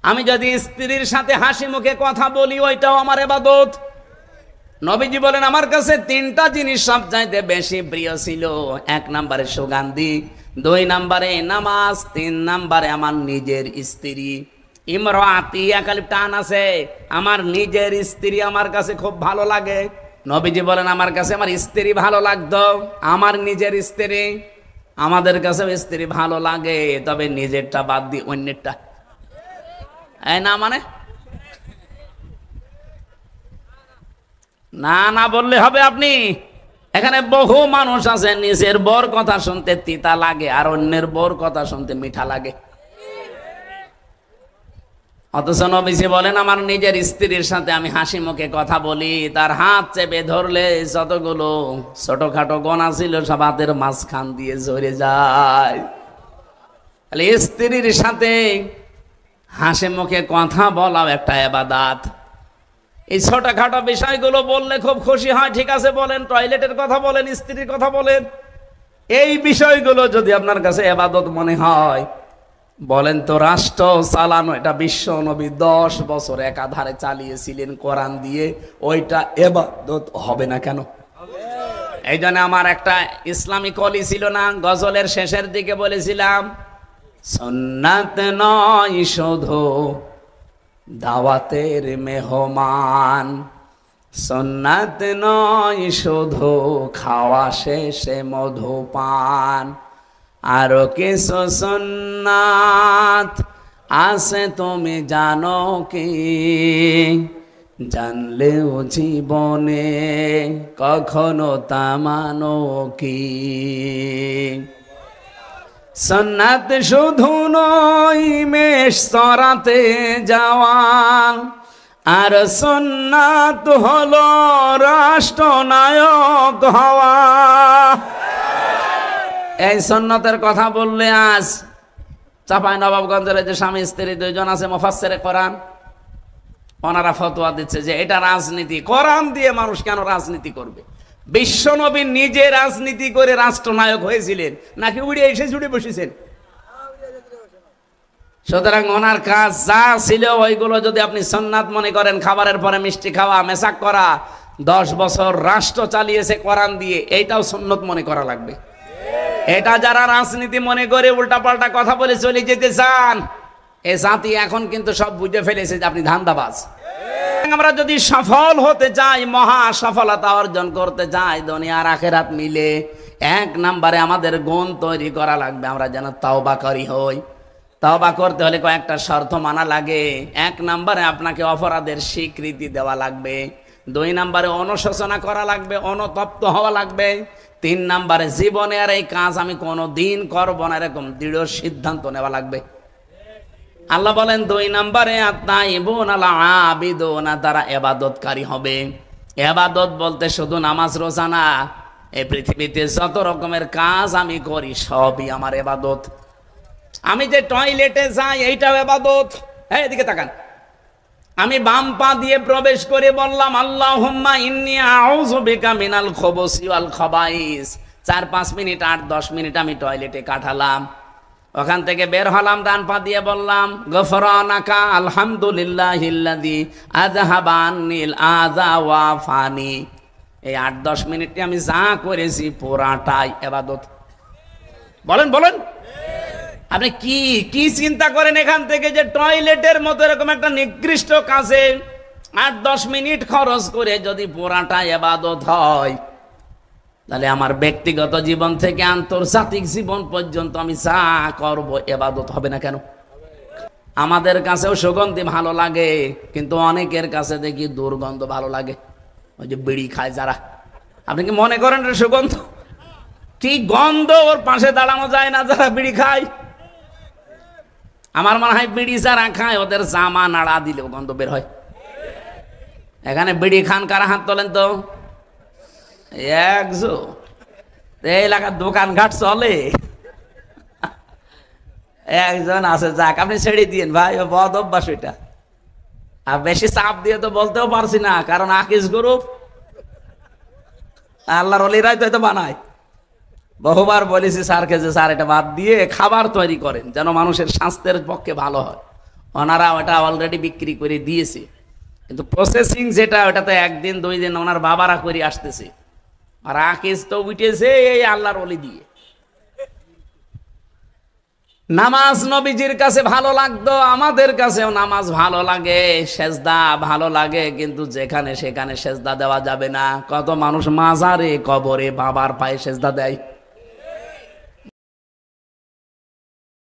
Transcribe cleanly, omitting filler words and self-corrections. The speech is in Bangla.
আমি যদি স্ত্রীর সাথে হাসি মুখে কথা বলি ওইটাও আমার ইবাদত। নবীজি বলেন আমার কাছে তিনটা জিনিস সবচাইতে বেশি প্রিয় ছিল। 1 নম্বরে সুগন্ধি, 2 নম্বরে নামাজ, 3 নম্বরে আমার নিজের স্ত্রী। ইমরাতি একালিপ টান আছে, আমার নিজের স্ত্রী আমার কাছে খুব ভালো লাগে। নবীজি বলেন আমার কাছে আমার স্ত্রী ভালো লাগতো, আমার নিজের স্ত্রী। আমাদের কাছে স্ত্রী ভালো লাগে, তবে নিজেরটা বাদ দিয়ে অন্যেরটা। এই না মানে না না বললে হবে আপনি? এখানে বহু মানুষ আছে নিজের বর কথা শুনতে তিতা লাগে আর অন্যের বর কথা শুনতে মিঠা লাগে। অথচ নবীজি বলেন আমার নিজের স্ত্রীর সাথে আমি হাসি মুখে কথা বলি, তার হাত চেপে ধরলে যতগুলো ছোটখাটো গোনা ছিল সব হাতের মাঝখান দিয়ে ঝরে যায়। তাহলে স্ত্রীর সাথে হাসি মুখে কথা বলাও একটা ইবাদত। এই ছোটখাটো বিষয়গুলো বললে খুব খুশি হয়, ঠিক আছে বলেন, টয়লেটের কথা বলেন, স্ত্রীর কথা বলেন, এই বিষয়গুলো যদি আপনার কাছে ইবাদত মনে হয়, বলেন তো রাষ্ট্র চালানো এটা বিশ্ব নবী 10 বছর একাধারে চালিয়েছিলেন কোরআন দিয়ে, ওইটা ইবাদত হবে না কেন? এই জন্য আমার একটা ইসলামী কলি ছিল না, গজলের শেষের দিকে বলেছিলাম সুন্নাত নয় শুধু দাওয়াতের মেহমান, সুন্নাত নয় শুধু খাওয়া শেষে মধুপান, আরো কিছু সুন্নাত আছে তুমি জানো কি, জানলেও জীবনে কখনো তা মানো কি। সুন্নাত শুধু নয় মেষ চরাতে যাওয়া, আর সুন্নাত হলো রাষ্ট্রনায়ক হওয়া। এই সুন্নতের কথা বললে আজ চাঁপাইনবাবগঞ্জের যে স্বামী স্ত্রী 2 জন আছে মুফাসসিরে কোরআন, ওনারা ফতোয়া দিচ্ছে যে এটা রাজনীতি। কোরআন দিয়ে মানুষ কেন রাজনীতি করবে? বিশ্বনবী নিজে রাজনীতি করে রাষ্ট্রনায়ক হয়েছিলেন নাকি উড়ে এসে জুড়ে বসেছেন? সুতরাং ওনার কাজ যা ছিল ওইগুলো যদি আপনি সুন্নাত মনে করেন, খাবারের পরে মিষ্টি খাওয়া, মেসাক করা, 10 বছর রাষ্ট্র চালিয়েছে কোরআন দিয়ে, এইটাও সুন্নত মনে করা লাগবে। এটা যারা রাজনীতি মনে করে উল্টাপাল্টা কথা বলে চলে যেতে চান, এ জাতি এখন কিন্তু সব বুঝে ফেলেছে যে আপনি ধান্দাবাজ। আমরা যদি সফল হতে চাই, মহা সফলতা অর্জন করতে চাই দুনিয়া আর আখিরাত মিলে, 1 নম্বরে আমাদের গুণ তৈরি করা লাগবে, আমরা যেন তওবাকারী হই। তওবা করতে হলে কয়েকটা শর্ত মানা লাগে। 1 নম্বরে আপনাকে অপরাধের স্বীকৃতি দেওয়া লাগবে, 2 নম্বরে অনুশোচনা করা লাগবে, অনুতপ্ত হওয়া লাগবে, 3 নম্বরে জীবনে আর এই কাজ আমি কোনো দিন করবো না এরকম দৃঢ় সিদ্ধান্ত নেওয়া লাগবে। আল্লাহ বলেন 2 নম্বরে আত-তাইবুন আল-আবিদুন, তারা ইবাদতকারী হবে। ইবাদত বলতে শুধু নামাজ রোজা না, এই পৃথিবীতে যত রকমের কাজ আমি করি সবই আমার ইবাদত। আমি যে টয়লেটে যাই এইটাও ইবাদত। এই এদিকে তাকান, আমি বাম পা দিয়ে প্রবেশ করে বললাম আল্লাহুম্মা ইন্নী আউযু বিকা মিনাল খুবুসি ওয়াল খাবাইস, 4-5 মিনিট 8-10 মিনিট আমি টয়লেটে কাটালাম। ওখান থেকে বের হলাম, ডান পা দিয়ে বললাম গফরানাকা আলহামদুলিল্লাহিল্লাযী আযহাবা আন্নিল আযা ওয়া ফানি। এই 8-10 মিনিটে আমি যা করেছি পুরাটাই ইবাদত। বলেন বলেন, আপনি কি কি চিন্তা করেন এখান থেকে যে টয়লেটের মতো এরকম একটা নিকৃষ্ট কাজে 8-10 মিনিট খরচ করে যদি পুরাটা ইবাদত হয়, তাহলে আমার ব্যক্তিগত জীবন থেকে আন্তর্জাতিক জীবন পর্যন্ত আমি যা করব ইবাদত হবে না কেন? আমাদের কাছেও সুগন্ধি ভালো লাগে, কিন্তু অনেকের কাছে দেখি দুর্গন্ধ ভালো লাগে। ওই যে বিড়ি খায় যারা, আপনি কি মনে করেন সুগন্ধ? কি গন্ধ, ওর পাশে দাঁড়ানো যায় না যারা বিড়ি খায়। আমার মনে হয় বিড়ি যারা খায় ওদের জামা নাড়া দিলেও গন্ধ বের হয়। এখানে বিড়ি খান কারা? হাত তোলেন তো। এই এলাকার দোকানঘাট চলে, একজন আছে। যাক, আপনি ছেড়ে দিন ভাই, ও বদ অভ্যাস ওইটা। আর বেশি চাপ দিয়ে তো বলতেও পারছি না, কারণ আকিস গ্রুপ আল্লাহর ওলিরাই তো এটা বানায়। বহুবার বলেছি স্যারকে যে স্যার এটা বাদ দিয়ে খাবার তৈরি করেন যেন মানুষের স্বাস্থ্যের পক্ষে ভালো হয়। ওনারা ওটা অলরেডি বিক্রি করে দিয়েছে, কিন্তু প্রসেসিং যেটা ওটাতে একদিন 2 দিন ওনার বাবারা করে আসতেছে। আর আকিজ তো উঠেছে এই আল্লাহর ওলি দিয়ে। নামাজ নবীজির কাছে ভালো লাগতো, আমাদের কাছেও নামাজ ভালো লাগে, সেজদা ভালো লাগে, কিন্তু যেখানে সেখানে সেজদা দেওয়া যাবে না। কত মানুষ মাজারে কবরে বাবার পায়ে সেজদা দেয়।